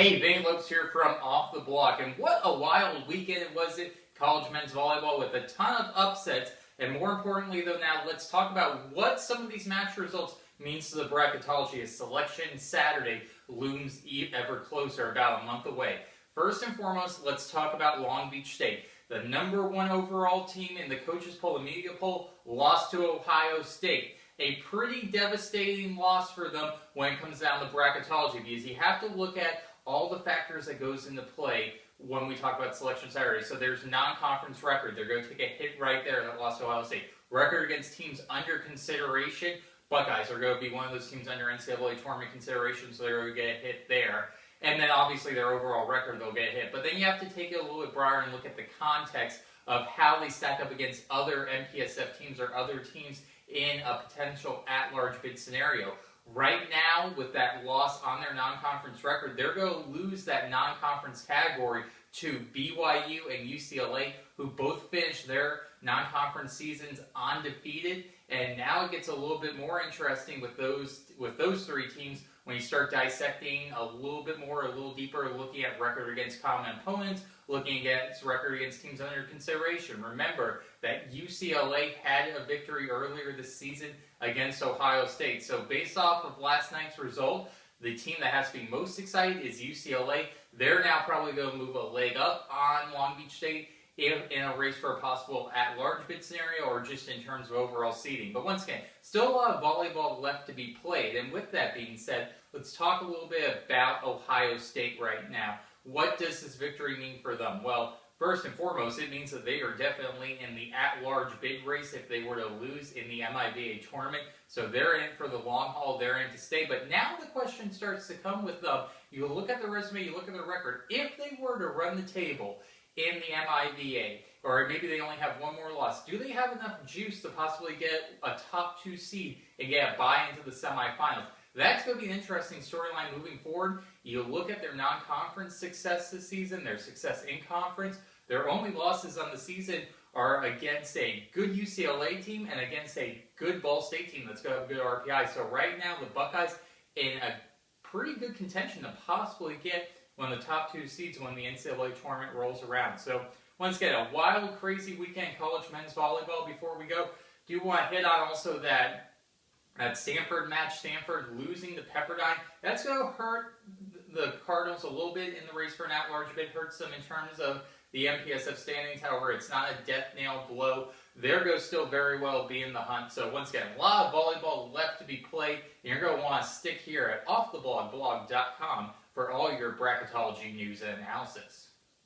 Hey, Vinny Lopes here from Off the Block, and what a wild weekend was it, college men's volleyball with a ton of upsets, and more importantly though now, let's talk about what some of these match results means to the bracketology as Selection Saturday looms ever closer, about a month away. First and foremost, let's talk about Long Beach State. The #1 overall team in the coaches poll, the media poll, lost to Ohio State. A pretty devastating loss for them when it comes down to bracketology, because you have to look at all the factors that goes into play when we talk about Selection Saturday. So there's non-conference record. They're going to take a hit right there that lost to Ohio State. Record against teams under consideration. Buckeyes are going to be one of those teams under NCAA tournament consideration, so they're going to get a hit there. And then obviously their overall record, they'll get a hit. But then you have to take it a little bit broader and look at the context of how they stack up against other MPSF teams or other teams in a potential at-large bid scenario. Right now, with that loss on their non-conference record, they're going to lose that non-conference category to BYU and UCLA, who both finished their non-conference seasons undefeated. And now it gets a little bit more interesting with those three teams when you start dissecting a little bit more, a little deeper, looking at record against common opponents, looking at record against teams under consideration. Remember that UCLA had a victory earlier this season against Ohio State. So based off of last night's result, the team that has to be most excited is UCLA. They're now probably going to move a leg up on Long Beach State in a race for a possible at-large bid scenario, or just in terms of overall seeding. But once again, still a lot of volleyball left to be played. And with that being said, let's talk a little bit about Ohio State right now. What does this victory mean for them? Well, first and foremost, it means that they are definitely in the at-large bid race if they were to lose in the MIVA tournament. So they're in for the long haul, they're in to stay. But now the question starts to come with them. You look at the resume, you look at the record. If they were to run the table in the MIVA, or maybe they only have one more loss, do they have enough juice to possibly get a top 2 seed and get a bye into the semifinals? That's going to be an interesting storyline moving forward. You look at their non-conference success this season, their success in conference. Their only losses on the season are against a good UCLA team and against a good Ball State team that's got a good RPI. So right now, the Buckeyes in a pretty good contention to possibly get one of the top 2 seeds when the NCAA tournament rolls around. So once again, a wild, crazy weekend college men's volleyball. Before we go, do want to hit on also that Stanford match, Stanford losing to Pepperdine. That's going to hurt the Cardinals a little bit in the race for an at-large bid, hurts them in terms of the MPSF standings. However, it's not a death nail blow. They're going to still very well be in the hunt. So once again, a lot of volleyball left to be played, and you're going to want to stick here at offtheblogblog.com for all your bracketology news and analysis.